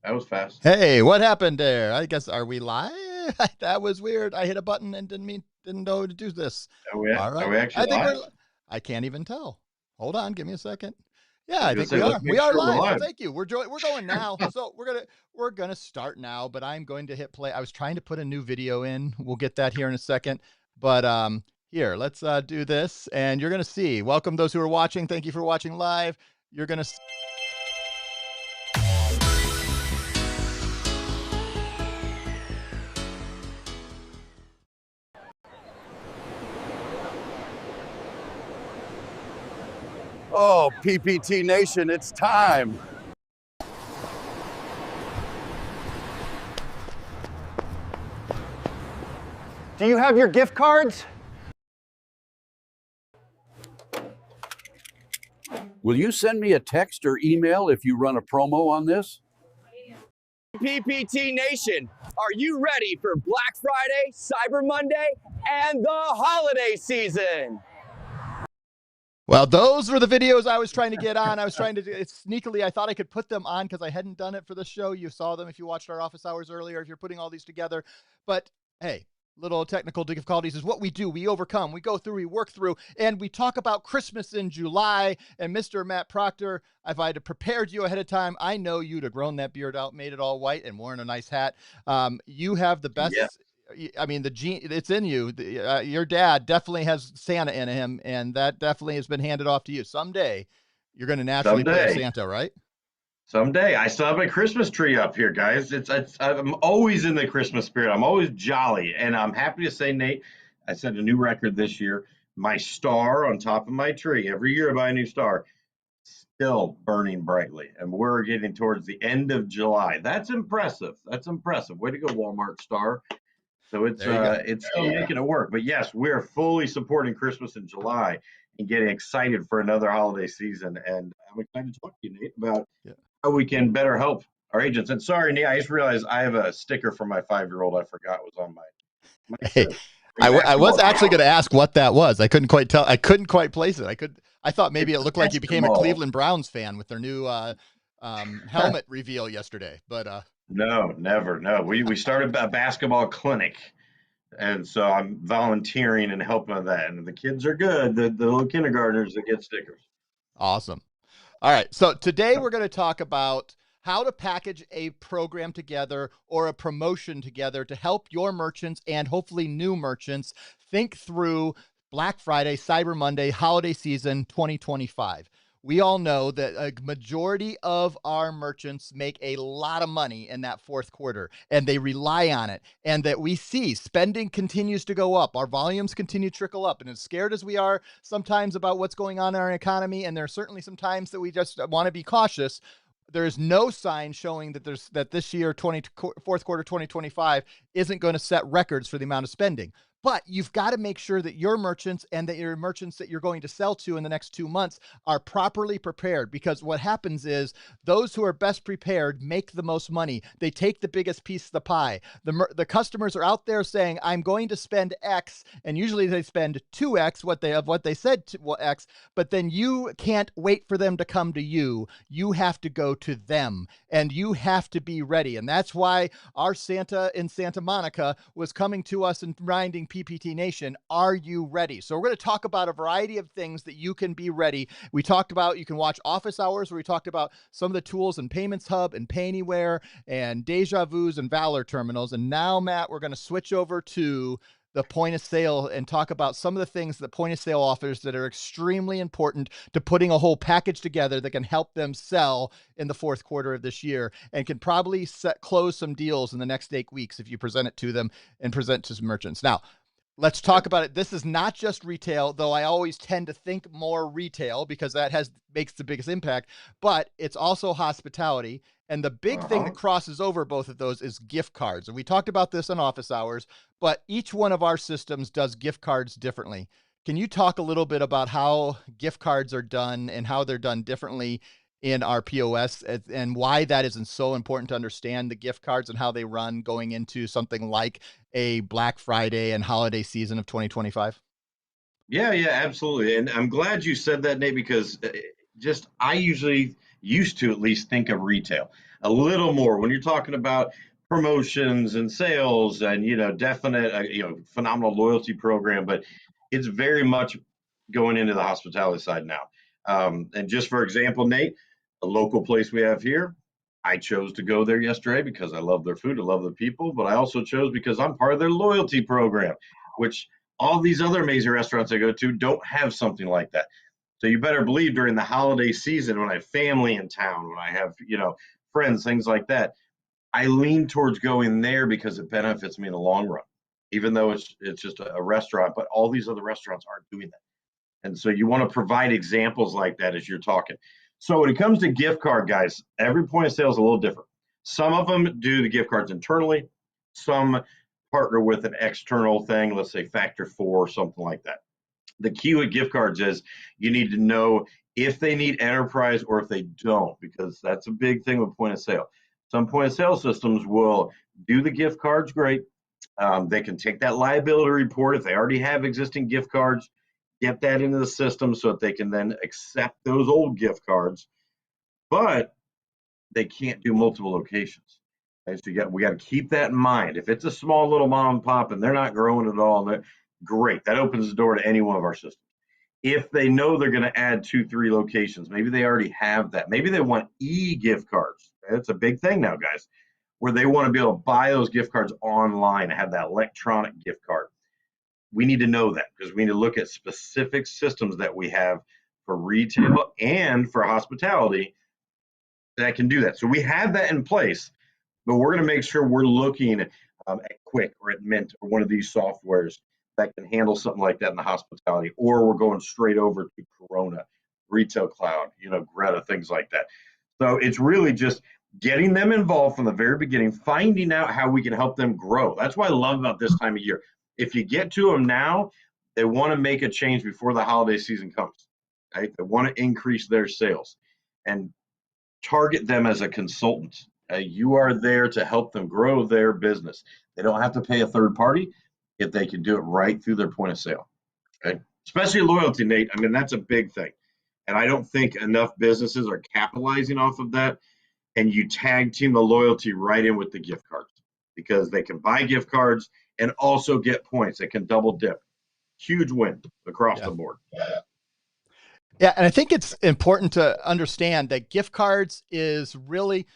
That was fast. Hey, what happened there? I guess are we live? That was weird. I hit a button and didn't know to do this. Are we All are right. we actually I think live? I can't even tell. Hold on, give me a second. Yeah, I was I gonna think say we let's are. We make are sure we're live. So live. thank you. We're going now. So we're gonna start now, but I'm going to hit play. I was trying to put a new video in. We'll get that here in a second. But here, let's do this and you're gonna see. Welcome those who are watching. Thank you for watching live. You're gonna Oh, PPT Nation, it's time. Do you have your gift cards? Will you send me a text or email if you run a promo on this? PPT Nation, are you ready for Black Friday, Cyber Monday, and the holiday season? Well, those were the videos I was trying to get on. I was trying to sneakily. I thought I could put them on because I hadn't done it for the show. You saw them if you watched our office hours earlier, if you're putting all these together. But hey, little technical difficulties is what we do. We overcome, we go through, we work through, and we talk about Christmas in July. And Mr. Matt Proctor, if I had prepared you ahead of time, I know you'd have grown that beard out, made it all white, and worn a nice hat. You have the best. Yeah. I mean, the gene, it's in you. Your dad definitely has Santa in him, and that definitely has been handed off to you. Someday, you're going to naturally play Someday. Santa, right? Someday. I still have my Christmas tree up here, guys. It's I'm always in the Christmas spirit. I'm always jolly, and I'm happy to say, Nate, I set a new record this year. My star on top of my tree. Every year I buy a new star. Still burning brightly, and we're getting towards the end of July. That's impressive. That's impressive. Way to go, Walmart star. So There you go. it's still making it work. But yes, we're fully supporting Christmas in July and getting excited for another holiday season. And I'm excited to talk to you, Nate, about Yeah. how we can better help our agents. And sorry, Nate, I just realized I have a sticker for my 5-year-old I forgot was on my Hey, shirt. I was Basketball actually team. going to ask what that was. I couldn't quite tell. I couldn't quite place it. I thought maybe It's it the looked like you became a basketball. Cleveland Browns fan with their new helmet reveal yesterday. But No, never. No, we started a basketball clinic. And so I'm volunteering and helping with that. And the kids are good, the little kindergartners that get stickers. awesome. All right. So today we're going to talk about how to package a program together or a promotion together to help your merchants and hopefully new merchants think through Black Friday, Cyber Monday, holiday season 2025. We all know that a majority of our merchants make a lot of money in that fourth quarter and they rely on it. And that we see spending continues to go up. Our volumes continue to trickle up. And as scared as we are sometimes about what's going on in our economy, and there are certainly some times that we just want to be cautious, there is no sign showing that this year, fourth quarter 2025, isn't going to set records for the amount of spending. But you've got to make sure that your merchants and that your merchants that you're going to sell to in the next 2 months are properly prepared, because what happens is those who are best prepared make the most money. They take the biggest piece of the pie. The customers are out there saying, I'm going to spend X, and usually they spend 2X what they said X, but then you can't wait for them to come to you. You have to go to them, and you have to be ready. And that's why our Santa in Santa Monica was coming to us and reminding PPT Nation, are you ready? So we're going to talk about a variety of things that you can be ready. We talked about, you can watch office hours where we talked about some of the tools in Payments Hub and Pay Anywhere and Deja Vu's and Valor terminals. And now, Matt, we're going to switch over to the point of sale and talk about some of the things that point of sale offers that are extremely important to putting a whole package together that can help them sell in the fourth quarter of this year and can probably close some deals in the next 8 weeks if you present it to them and present to some merchants. Now, let's talk about it. This is not just retail, though I always tend to think more retail because that makes the biggest impact, but it's also hospitality. And the big thing that crosses over both of those is gift cards. And we talked about this in office hours, but each one of our systems does gift cards differently. Can you talk a little bit about how gift cards are done and how they're done differently in our POS and why that isn't so important to understand the gift cards and how they run going into something like a Black Friday and holiday season of 2025? Yeah, yeah, absolutely. And I'm glad you said that, Nate, because I usually used to at least think of retail a little more when you're talking about promotions and sales and, definite, phenomenal loyalty program, but it's very much going into the hospitality side now. And just for example, Nate, a local place we have here, I chose to go there yesterday because I love their food, I love the people, but I also chose because I'm part of their loyalty program, which all these other amazing restaurants I go to don't have something like that. So you better believe during the holiday season, when I have family in town, when I have, friends, things like that, I lean towards going there because it benefits me in the long run, even though it's just a restaurant, but all these other restaurants aren't doing that. And so you want to provide examples like that as you're talking. So when it comes to gift card, guys, every point of sale is a little different. Some of them do the gift cards internally. Some partner with an external thing, let's say Factor 4 or something like that. The key with gift cards is you need to know if they need enterprise or if they don't, because that's a big thing with point of sale. Some point of sale systems will do the gift cards great. They can take that liability report if they already have existing gift cards, get that into the system so that they can then accept those old gift cards, but they can't do multiple locations. Okay, so we got to keep that in mind. If it's a small little mom and pop and they're not growing at all, great. That opens the door to any one of our systems. If they know they're going to add 2-3 locations, maybe they already have that. Maybe they want e-gift cards. That's a big thing now, guys, where they want to be able to buy those gift cards online, have that electronic gift card. We need to know that because we need to look at specific systems that we have for retail and for hospitality that can do that. So we have that in place, but we're going to make sure we're looking at Quick or at Mint or one of these softwares that can handle something like that in the hospitality, or we're going straight over to Corona, Retail Cloud, Greta, things like that. So it's really just getting them involved from the very beginning, finding out how we can help them grow. That's what I love about this time of year. If you get to them now, they want to make a change before the holiday season comes. Right? They want to increase their sales and target them as a consultant. You are there to help them grow their business. They don't have to pay a third party if they can do it right through their point of sale. Okay? Especially loyalty, Nate. I mean, that's a big thing. And I don't think enough businesses are capitalizing off of that. And you tag team the loyalty right in with the gift cards because they can buy gift cards and also get points. They can double dip. Huge win across the board. Yeah, and I think it's important to understand that gift cards is really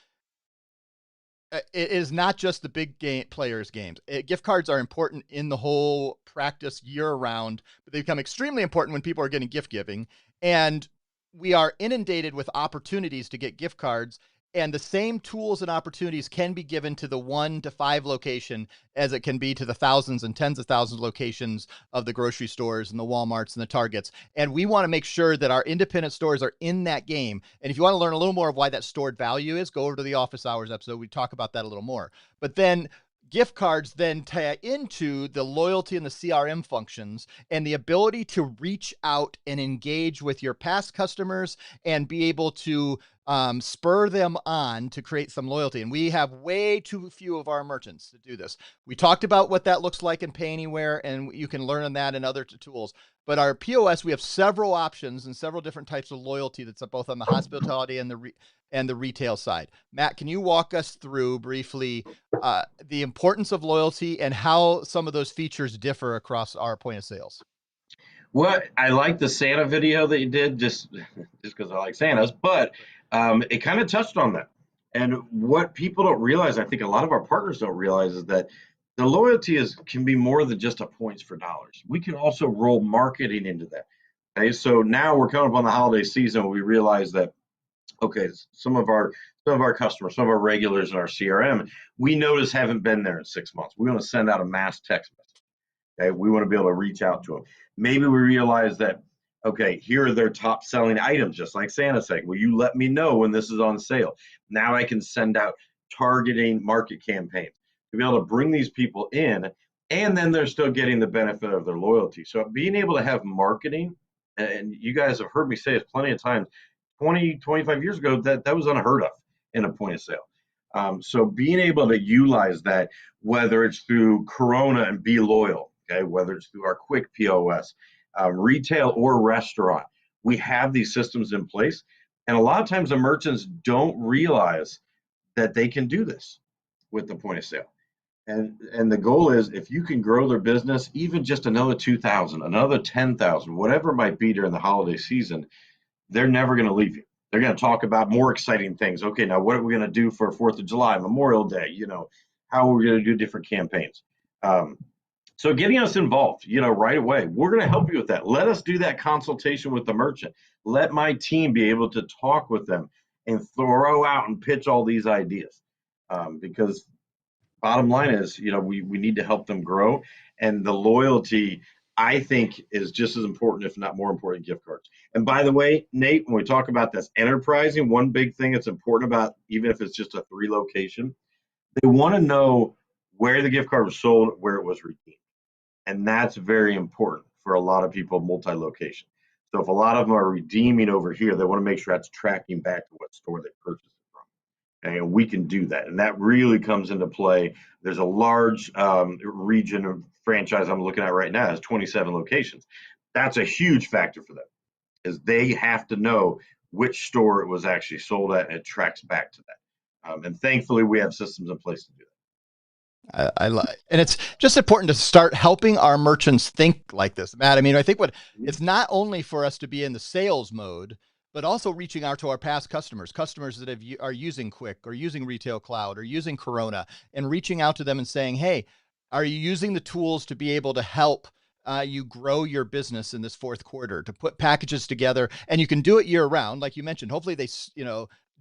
it is not just the big game players games. Gift cards are important in the whole practice year round, but they become extremely important when people are getting gift giving. And we are inundated with opportunities to get gift cards. And the same tools and opportunities can be given to the 1 to 5 location as it can be to the thousands and tens of thousands of locations of the grocery stores and the Walmarts and the Targets. And we want to make sure that our independent stores are in that game. And if you want to learn a little more of why that stored value is, go over to the office hours episode. We talk about that a little more. But then gift cards then tie into the loyalty and the CRM functions and the ability to reach out and engage with your past customers and be able to spur them on to create some loyalty. And we have way too few of our merchants to do this. We talked about what that looks like in Pay Anywhere, and you can learn on that and other tools. But our POS, we have several options and several different types of loyalty that's both on the hospitality and the retail side. Matt, can you walk us through briefly the importance of loyalty and how some of those features differ across our point of sales? Well, I like the Santa video that you did just because I like Santas, but it kind of touched on that. And what people don't realize, I think a lot of our partners don't realize, is that the loyalty can be more than just a points for dollars. We can also roll marketing into that. Okay, so now we're coming up on the holiday season. We realize that some of our customers, some of our regulars in our CRM, we notice haven't been there in 6 months. We want to send out a mass text message. Okay, we want to be able to reach out to them. Maybe we realize that, okay, here are their top selling items, just like Santa saying, will you let me know when this is on sale? Now I can send out targeting market campaigns to be able to bring these people in, and then they're still getting the benefit of their loyalty. So being able to have marketing, and you guys have heard me say this plenty of times, 20, 25 years ago, that was unheard of in a point of sale. So being able to utilize that, whether it's through Corona and Be Loyal, okay, whether it's through our Quick POS, retail or restaurant, We have these systems in place. And a lot of times the merchants don't realize that they can do this with the point of sale. And the goal is, if you can grow their business even just another 2,000, another 10,000, whatever it might be during the holiday season, they're never going to leave you. They're going to talk about more exciting things. Okay, now what are we going to do for 4th of July, Memorial Day? How are we going to do different campaigns? So getting us involved, right away, we're going to help you with that. Let us do that consultation with the merchant. Let my team be able to talk with them and throw out and pitch all these ideas. Because bottom line is, we need to help them grow. And the loyalty, I think, is just as important, if not more important, gift cards. And by the way, Nate, when we talk about this enterprising, one big thing that's important about, even if it's just a 3 location, they want to know where the gift card was sold, where it was redeemed. And that's very important for a lot of people, multi-location. So if a lot of them are redeeming over here, they want to make sure that's tracking back to what store they purchased it from. And we can do that. And that really comes into play. There's a large region of franchise I'm looking at right now, has 27 locations. That's a huge factor for them, is they have to know which store it was actually sold at, and it tracks back to that. And thankfully, we have systems in place to do that. I like, and it's just important to start helping our merchants think like this, Matt. I mean, I think it's not only for us to be in the sales mode, but also reaching out to our past customers that are using Quick or using Retail Cloud or using Corona, and reaching out to them and saying, hey, are you using the tools to be able to help you grow your business in this 4th quarter, to put packages together? And you can do it year round, like you mentioned. Hopefully they,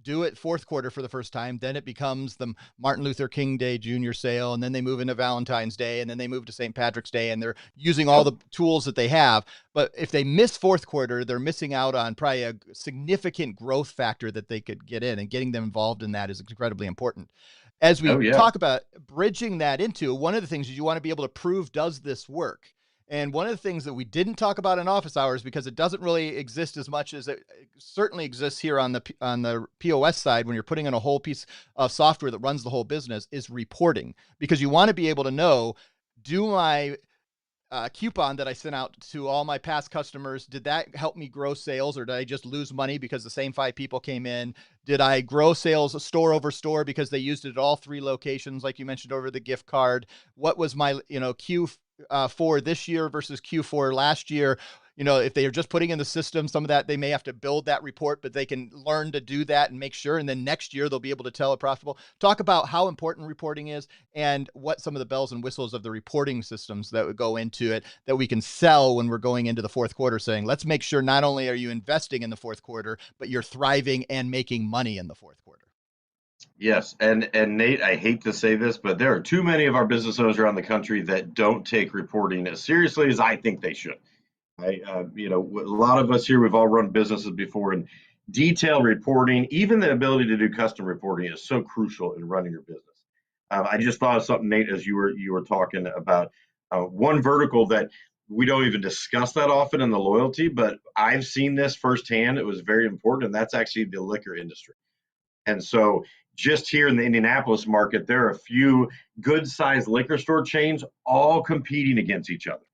do it 4th quarter for the first time. Then it becomes the Martin Luther King Day Junior sale. And then they move into Valentine's Day, and then they move to St. Patrick's Day, and they're using all the tools that they have. But if they miss 4th quarter, they're missing out on probably a significant growth factor that they could get in, and getting them involved in that is incredibly important. As we talk about bridging that into, one of the things is you want to be able to prove, does this work? And one of the things that we didn't talk about in office hours, because it doesn't really exist as much as it certainly exists here on the POS side, when you're putting in a whole piece of software that runs the whole business, is reporting. Because you want to be able to know, do my coupon that I sent out to all my past customers, did that help me grow sales, or did I just lose money because the same 5 people came in? Did I grow sales store over store because they used it at all 3 locations, like you mentioned, over the gift card? What was my Q4 this year versus Q4 last year? If they are just putting in the system, some of that they may have to build that report, but they can learn to do that and make sure. And then next year they'll be able to tell it profitable. Talk about how important reporting is, and what some of the bells and whistles of the reporting systems that would go into it, that we can sell when we're going into the 4th quarter, saying, let's make sure not only are you investing in the 4th quarter, but you're thriving and making money in the 4th quarter. Yes, and Nate, I hate to say this, but there are too many of our business owners around the country that don't take reporting as seriously as I think they should. A lot of us here, we've all run businesses before, and detailed reporting, even the ability to do custom reporting, is so crucial in running your business. I just thought of something, Nate, as you were talking about one vertical that we don't even discuss that often in the loyalty, but I've seen this firsthand. It was very important, and that's actually the liquor industry. And so just here in the Indianapolis market, there are a few good-sized liquor store chains all competing against each other.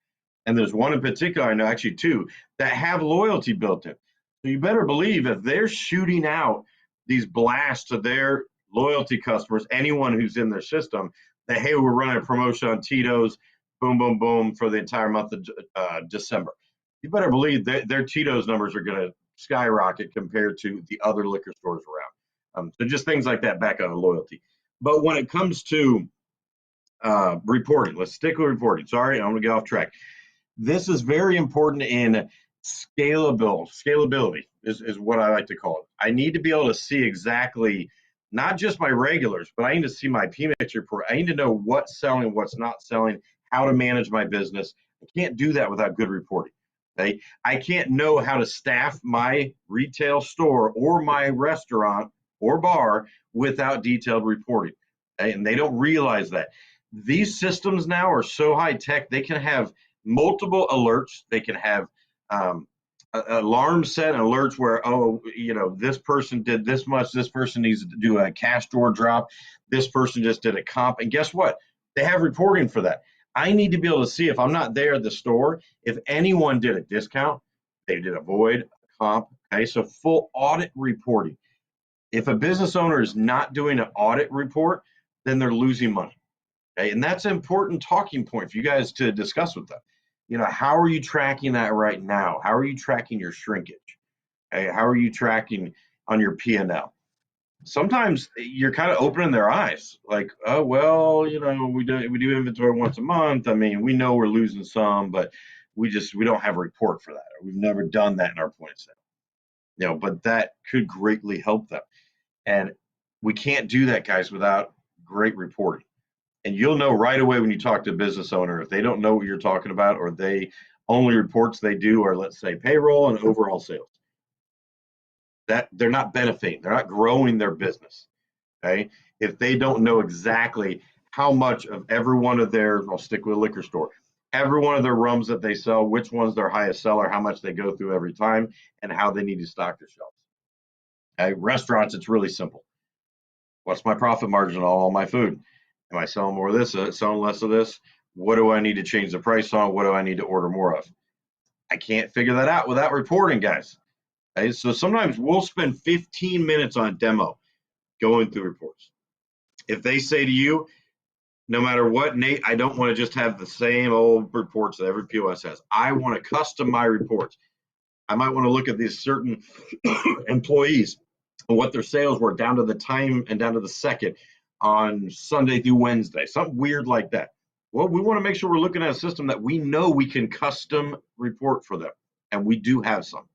And there's one in particular, I know actually 2, that have loyalty built in. So you better believe, if they're shooting out these blasts to their loyalty customers, anyone who's in their system, that, hey, we're running a promotion on Tito's, boom, boom, boom, for the entire month of December. You better believe their Tito's numbers are going to skyrocket compared to the other liquor stores around. So just things like that back on loyalty. But when it comes to reporting, let's stick with reporting. Sorry, I'm going to get off track. This is very important in scalability is what I like to call it. I need to be able to see exactly, not just my regulars, but I need to see my PMix report. I need to know what's selling, what's not selling, how to manage my business. I can't do that without good reporting. Okay? I can't know how to staff my retail store or my restaurant or bar without detailed reporting. Okay? And they don't realize that. These systems now are so high tech, they can have multiple alerts. They can have alarm set alerts where, this person did this much, this person needs to do a cash drawer drop, this person just did a comp. And guess what? They have reporting for that. I need to be able to see, if I'm not there at the store, if anyone did a discount, they did a void, a comp. Okay, so full audit reporting. If a business owner is not doing an audit report, then they're losing money. Okay, and that's an important talking point for you guys to discuss with them. How are you tracking that right now? How are you tracking your shrinkage? Okay, how are you tracking on your P&L? Sometimes you're kind of opening their eyes, like, oh well, we do inventory once a month. I mean, we know we're losing some, but we don't have a report for that. Or we've never done that in our point of sale. But that could greatly help them. And we can't do that, guys, without great reporting. And you'll know right away when you talk to a business owner if they don't know what you're talking about, or they only reports they do are, let's say, payroll and overall sales. That they're not benefiting, they're not growing their business. Okay, if they don't know exactly how much of every one of their, I'll stick with a liquor store, every one of their rums that they sell, which one's their highest seller, how much they go through every time, and how they need to stock their shelves. Okay, restaurants, it's really simple. What's my profit margin on all my food? Am I selling more of this, selling less of this? What do I need to change the price on? What do I need to order more of? I can't figure that out without reporting, guys. Okay, so sometimes we'll spend 15 minutes on a demo going through reports. If they say to you, no matter what, Nate, I don't want to just have the same old reports that every POS has. I want to custom my reports. I might want to look at these certain employees and what their sales were down to the time and down to the second on Sunday through Wednesday, something weird like that. Well, we want to make sure we're looking at a system that we know we can custom report for them, and we do have some.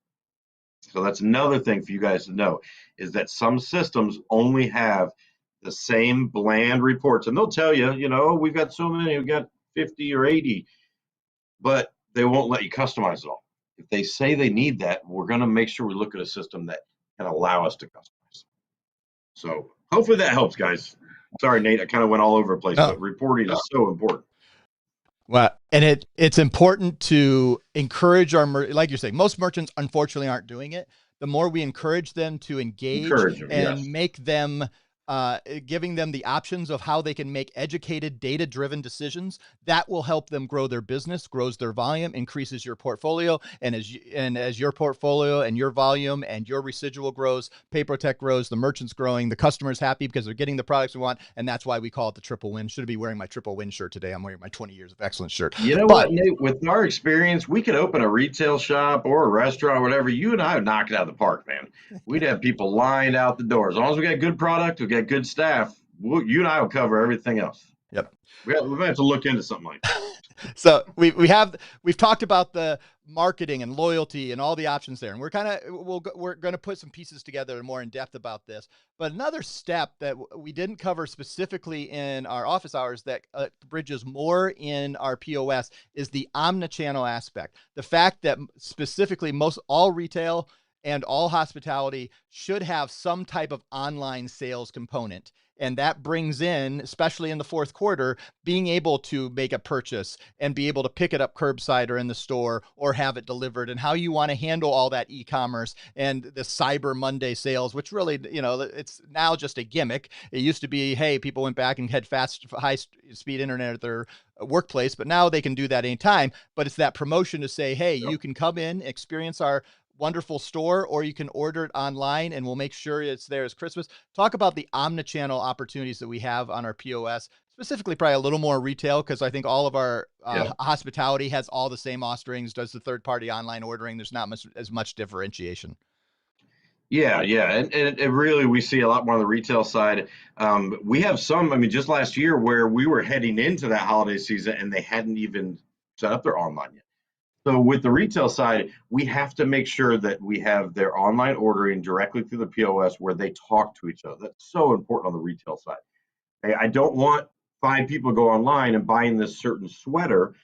So that's another thing for you guys to know, is that some systems only have the same bland reports, and they'll tell you, we've got so many, we've got 50 or 80, but they won't let you customize it all. If they say they need that, we're going to make sure we look at a system that can allow us to customize. So hopefully that helps, guys. Sorry, Nate, I kind of went all over the place, but reporting is so important. Well, and it's important to encourage like you're saying, most merchants unfortunately aren't doing it. The more we encourage them to engage and yes, make them, giving them the options of how they can make educated, data-driven decisions, that will help them grow their business, grows their volume, increases your portfolio, and as your portfolio and your volume and your residual grows, PayProTec grows, the merchant's growing, the customer's happy because they're getting the products we want, and that's why we call it the triple win. Should be wearing my triple win shirt today. I'm wearing my 20 years of excellence shirt. You know what, Nate? With our experience, we could open a retail shop or a restaurant or whatever. You and I would knock it out of the park, man. We'd have people lined out the door. As long as we got good product, we got good staff, you and I will cover everything else. Yep. We're going to have to look into something like that. So we've talked about the marketing and loyalty and all the options there, and we're going to put some pieces together more in depth about this. But another step that we didn't cover specifically in our office hours that bridges more in our POS is the omnichannel aspect. The fact that specifically all retail and all hospitality should have some type of online sales component. And that brings in, especially in the fourth quarter, being able to make a purchase and be able to pick it up curbside or in the store or have it delivered, and how you want to handle all that e-commerce and the Cyber Monday sales, which really, it's now just a gimmick. It used to be, hey, people went back and had fast, high-speed internet at their workplace, but now they can do that anytime. But it's that promotion to say, hey, you can come in, experience our wonderful store, or you can order it online and we'll make sure it's there as Christmas. Talk about the omnichannel opportunities that we have on our POS, specifically probably a little more retail, because I think all of our hospitality has all the same offerings, does the third-party online ordering. There's not as much differentiation. Yeah. And it really, we see a lot more on the retail side. We have some, just last year where we were heading into that holiday season and they hadn't even set up their online yet. So with the retail side, we have to make sure that we have their online ordering directly through the POS where they talk to each other. That's so important on the retail side. Okay, I don't want 5 people go online and buying this certain sweater,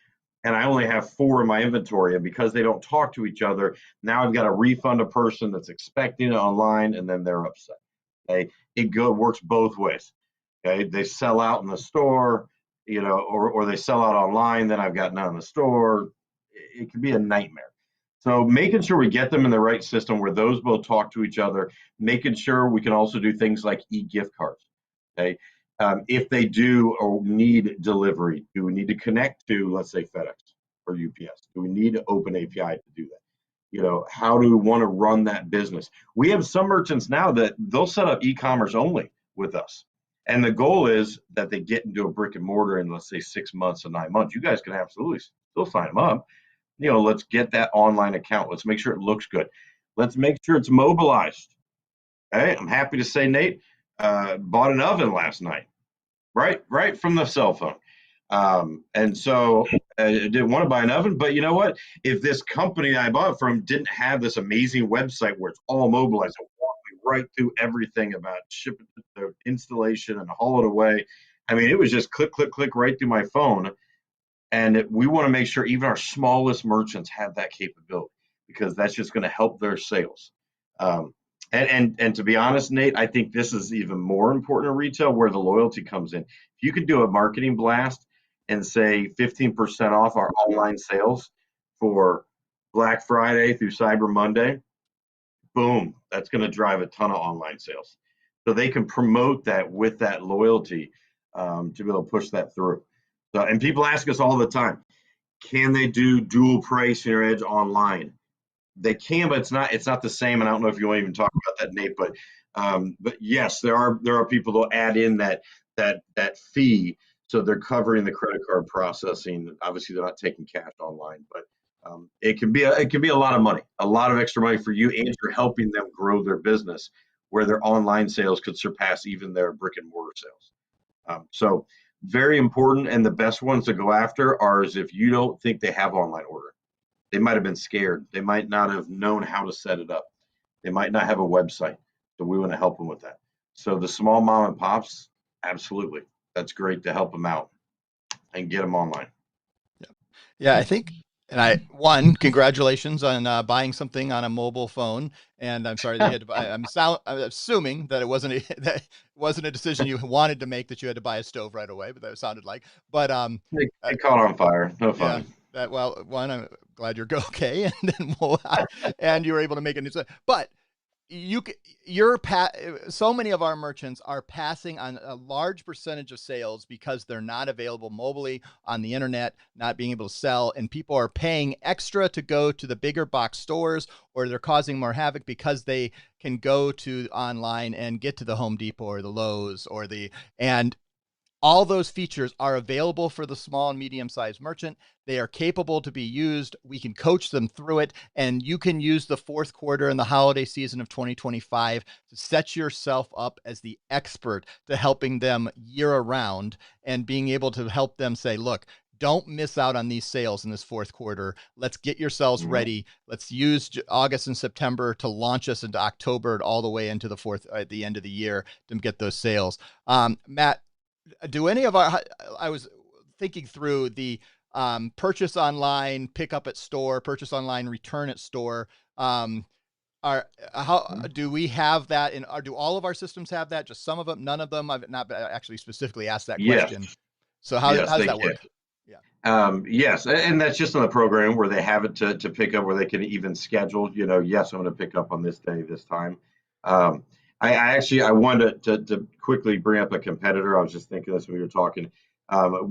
and I only have 4 in my inventory. And because they don't talk to each other, now I've got to refund a person that's expecting it online, and then they're upset. Okay, works both ways. Okay, they sell out in the store, or they sell out online. Then I've got none in the store. It can be a nightmare. So making sure we get them in the right system where those both talk to each other, making sure we can also do things like e-gift cards. Okay, if they do or need delivery, do we need to connect to, let's say, FedEx or UPS? Do we need to open API to do that? how do we want to run that business? We have some merchants now that they'll set up e-commerce only with us. And the goal is that they get into a brick and mortar in, let's say, 6 months to 9 months. You guys can absolutely still sign them up. Let's get that online account. Let's make sure it looks good. Let's make sure it's mobilized. Okay, I'm happy to say Nate bought an oven last night, right from the cell phone. And so I didn't want to buy an oven, but you know what? If this company I bought from didn't have this amazing website where it's all mobilized and walk me right through everything about shipping the installation and haul it away, I mean, it was just click, click, click right through my phone. And we want to make sure even our smallest merchants have that capability, because that's just going to help their sales. And to be honest, Nate, I think this is even more important in retail, where the loyalty comes in. If you could do a marketing blast and say 15% off our online sales for Black Friday through Cyber Monday, boom, that's going to drive a ton of online sales. So they can promote that with that loyalty to be able to push that through. So, and people ask us all the time, can they do dual price or edge online? They can, but it's not the same. And I don't know if you want to even talk about that, Nate. But yes, there are people that'll add in that fee, so they're covering the credit card processing. Obviously, they're not taking cash online, but it can be a lot of money, a lot of extra money for you, and you're helping them grow their business, where their online sales could surpass even their brick and mortar sales. So very important, and the best ones to go after are is if you don't think they have online ordering. They might have been scared. They might not have known how to set it up. They might not have a website. So we want to help them with that. So the small mom and pops, absolutely. That's great to help them out and get them online. Yeah, I think, and congratulations on buying something on a mobile phone. And I'm sorry that you had to buy. I'm assuming that it wasn't a decision you wanted to make, that you had to buy a stove right away, but that sounded like. But it caught on fire. No fun. Yeah, I'm glad you're okay, and then and you were able to make a new. But so many of our merchants are passing on a large percentage of sales because they're not available mobily on the internet, not being able to sell, and people are paying extra to go to the bigger box stores, or they're causing more havoc because they can go to online and get to the Home Depot or the Lowe's and all those features are available for the small and medium-sized merchant. They are capable to be used. We can coach them through it, and you can use the fourth quarter and the holiday season of 2025 to set yourself up as the expert to helping them year-round and being able to help them say, look, don't miss out on these sales in this fourth quarter. Let's get yourselves ready. Let's use August and September to launch us into October and all the way into at the end of the year to get those sales. Matt, do any of I was thinking through the purchase online, pick up at store, purchase online, return at store. How do we have that do all of our systems have that? Just some of them, none of them? I've not actually specifically asked that question. Yes. So how does that work? Yeah. Yes, and that's just on the program where they have it to pick up, where they can even schedule, yes, I'm going to pick up on this day, this time. I wanted to quickly bring up a competitor. I was just thinking this when we were talking.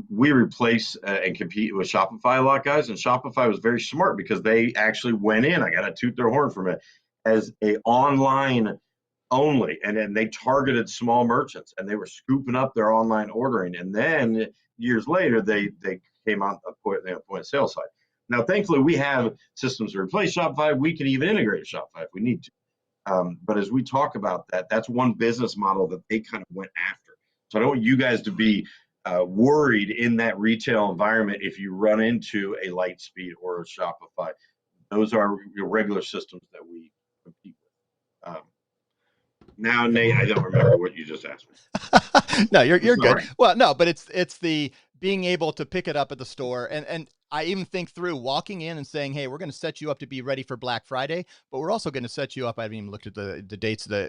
We replace and compete with Shopify a lot, guys, and Shopify was very smart because they actually went in. I got to toot their horn from it as a online only, and then they targeted small merchants, and they were scooping up their online ordering. And then years later, they came on a point of sale side. Now, thankfully, we have systems to replace Shopify. We can even integrate Shopify if we need to. But as we talk about that's one business model that they kind of went after. So I don't want you guys to be worried in that retail environment if you run into a Lightspeed or a Shopify. Those are your regular systems that we compete with. Now, Nate, I don't remember what you just asked me. No, you're good. Well, no, but it's the being able to pick it up at the store. And I even think through walking in and saying, hey, we're going to set you up to be ready for Black Friday, but we're also going to set you up. I haven't even looked at the dates to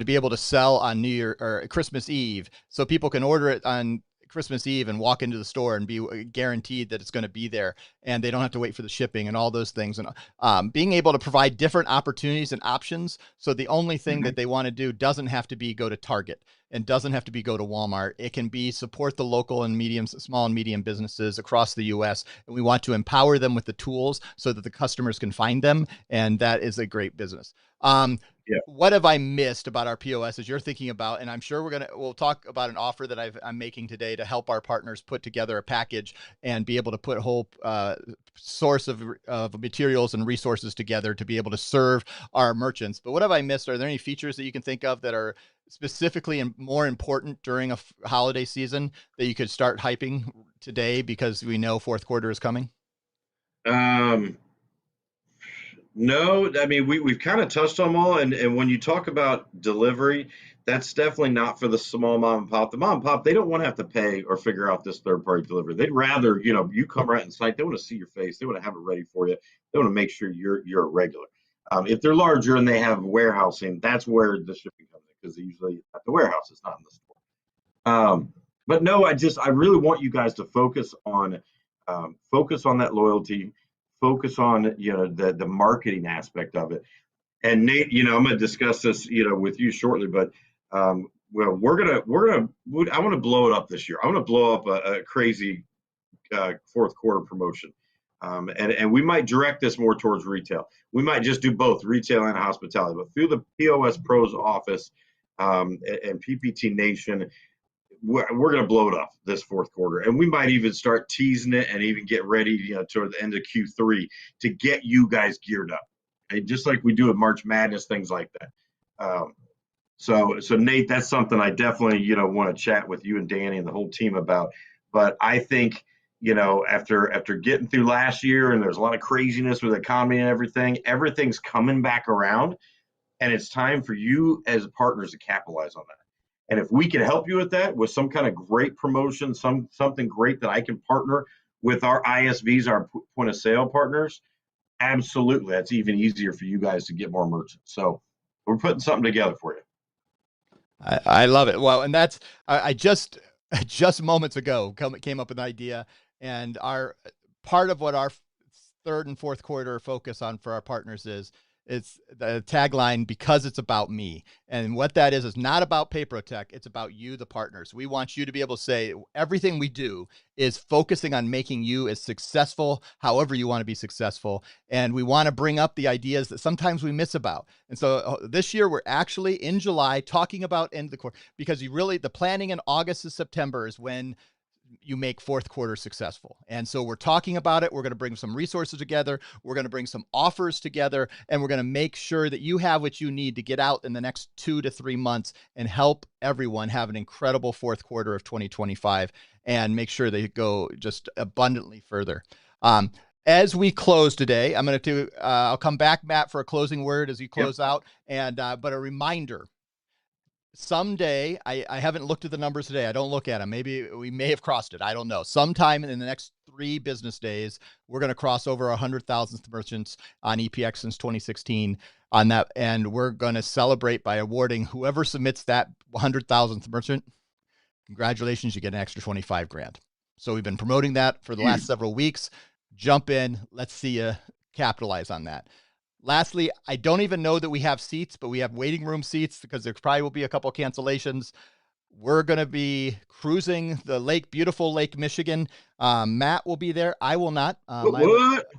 be able to sell on New Year or Christmas Eve, so people can order it on Christmas Eve and walk into the store and be guaranteed that it's going to be there, and they don't have to wait for the shipping and all those things. And being able to provide different opportunities and options, so the only thing that they want to do doesn't have to be go to Target and doesn't have to be go to Walmart. It can be support the local and small and medium businesses across the U.S. And we want to empower them with the tools so that the customers can find them, and that is a great business. What have I missed about our POS as you're thinking about? And I'm sure we'll talk about an offer that I'm making today to help our partners put together a package and be able to put a whole source of materials and resources together to be able to serve our merchants. But what have I missed? Are there any features that you can think of that are specifically and more important during a holiday season that you could start hyping today because we know fourth quarter is coming? No, I mean, we've kind of touched on them all. And when you talk about delivery, that's definitely not for the small mom and pop. The mom and pop, they don't want to have to pay or figure out this third party delivery. They'd rather, you come right in sight. They want to see your face. They want to have it ready for you. They want to make sure you're a regular. If they're larger and they have warehousing, that's where the shipping comes in, because they usually at the warehouse, it's not in the store. But no, I really want you guys to focus on that loyalty. Focus on the marketing aspect of it. And Nate, I'm going to discuss this with you shortly, but well, I want to blow it up this year. I want to blow up a crazy fourth quarter promotion, and we might direct this more towards retail. We might just do both retail and hospitality, but through the POS Pros office and PPT Nation, we're going to blow it up this fourth quarter, and we might even start teasing it and even get ready, toward the end of Q3 to get you guys geared up, okay? Just like we do with March Madness, things like that. So Nate, that's something I definitely want to chat with you and Danny and the whole team about. But I think after getting through last year, and there's a lot of craziness with the economy and everything's coming back around, and it's time for you as partners to capitalize on that. And if we can help you with that, with some kind of great promotion, something great that I can partner with our ISVs, our point of sale partners, absolutely, that's even easier for you guys to get more merchants. So we're putting something together for you. I love it. Well, and that's I just moments ago came up with an idea, and our part of what our third and fourth quarter focus on for our partners is. It's the tagline, because it's about me. And what that is not about PayProTec. It's about you, the partners. We want you to be able to say everything we do is focusing on making you as successful, however you want to be successful. And we want to bring up the ideas that sometimes we miss about. And so this year, we're actually in July talking about end of the quarter, because the planning in August to September is when you make fourth quarter successful. And so we're talking about it. We're going to bring some resources together. We're going to bring some offers together, and we're going to make sure that you have what you need to get out in the next 2 to 3 months and help everyone have an incredible fourth quarter of 2025 and make sure they go just abundantly further. As we close today, I'll come back, Matt, for a closing word as you close out. And, but a reminder, someday, I haven't looked at the numbers today. I don't look at them. Maybe we may have crossed it. I don't know. Sometime in the next 3 business days, we're going to cross over 100,000th merchants on EPX since 2016 on that. And we're going to celebrate by awarding whoever submits that 100,000th merchant. Congratulations, you get an extra 25 grand. So we've been promoting that for the last several weeks. Jump in. Let's see you capitalize on that. Lastly, I don't even know that we have seats, but we have waiting room seats because there probably will be a couple cancellations. We're going to be cruising the beautiful Lake Michigan. Matt will be there. I will not.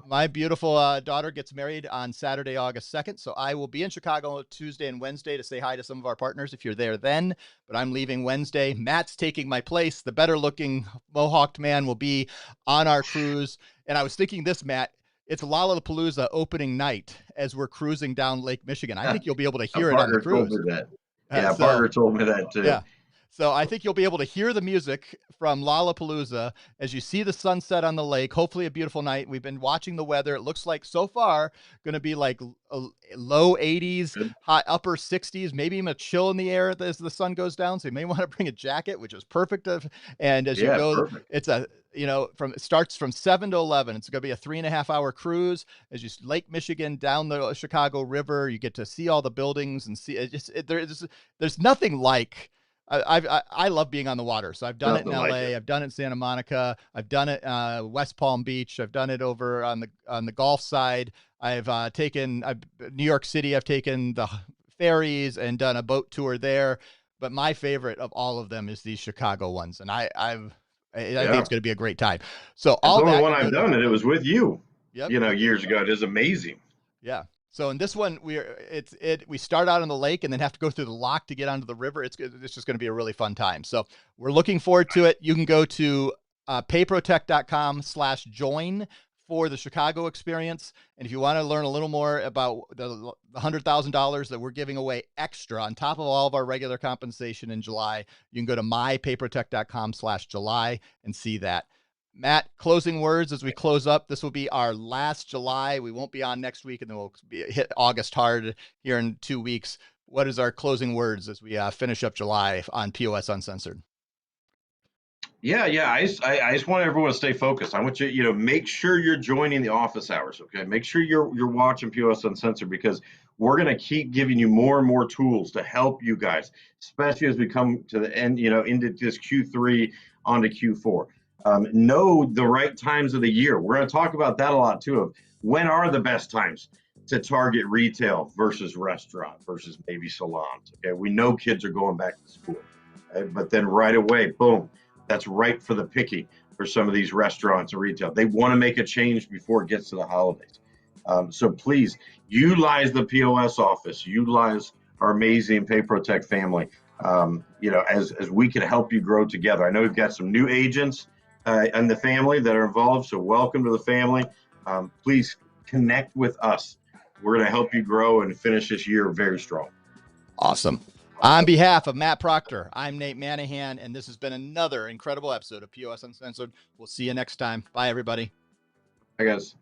My beautiful daughter gets married on Saturday, August 2nd. So I will be in Chicago Tuesday and Wednesday to say hi to some of our partners if you're there then. But I'm leaving Wednesday. Matt's taking my place. The better looking mohawked man will be on our cruise. And I was thinking this, Matt. It's Lollapalooza opening night as we're cruising down Lake Michigan. I think you'll be able to hear it on the cruise. Yeah, partner told me that too. Yeah. So I think you'll be able to hear the music from Lollapalooza as you see the sunset on the lake. Hopefully a beautiful night. We've been watching the weather. It looks like so far going to be like low 80s, high upper 60s, maybe even a chill in the air as the sun goes down. So you may want to bring a jacket, which is perfect. And as you go, it's it starts from 7 to 11. It's going to be a 3.5 hour cruise as you Lake Michigan down the Chicago River. You get to see all the buildings and see there's nothing like I love being on the water. So I've done it in Nothing like LA. it. I've done it in Santa Monica. I've done it West Palm Beach. I've done it over on the Gulf side. I've taken New York City. I've taken the ferries and done a boat tour there. But my favorite of all of them is these Chicago ones, and I think Yeah. it's going to be a great time. So It's all the only that one you I've go to- done, and it was with you, Yep. years ago. It is amazing. Yeah. So in this one, we start out on the lake and then have to go through the lock to get onto the river. It's just going to be a really fun time. So we're looking forward to it. You can go to payprotec.com/join for the Chicago experience. And if you want to learn a little more about the $100,000 that we're giving away extra on top of all of our regular compensation in July, you can go to mypayprotec.com/July and see that. Matt, closing words as we close up. This will be our last July. We won't be on next week, and then we'll hit August hard here in 2 weeks. What is our closing words as we finish up July on POS Uncensored? Yeah. I just want everyone to stay focused. I want you, make sure you're joining the office hours. Okay. Make sure you're watching POS Uncensored, because we're going to keep giving you more and more tools to help you guys, especially as we come to the end, into this Q3 onto Q4. Know the right times of the year. We're going to talk about that a lot too. Of when are the best times to target retail versus restaurant versus maybe salons. Okay, we know kids are going back to school, right? But then right away, boom, that's ripe for the picking for some of these restaurants and retail. They want to make a change before it gets to the holidays. So please utilize the POS office, utilize our amazing PayProTec family. As we can help you grow together. I know we've got some new agents and the family that are involved. So welcome to the family. Please connect with us. We're going to help you grow and finish this year very strong. Awesome. On behalf of Matt Proctor, I'm Nate Manahan, and this has been another incredible episode of POS Uncensored. We'll see you next time. Bye, everybody. Hi, guys.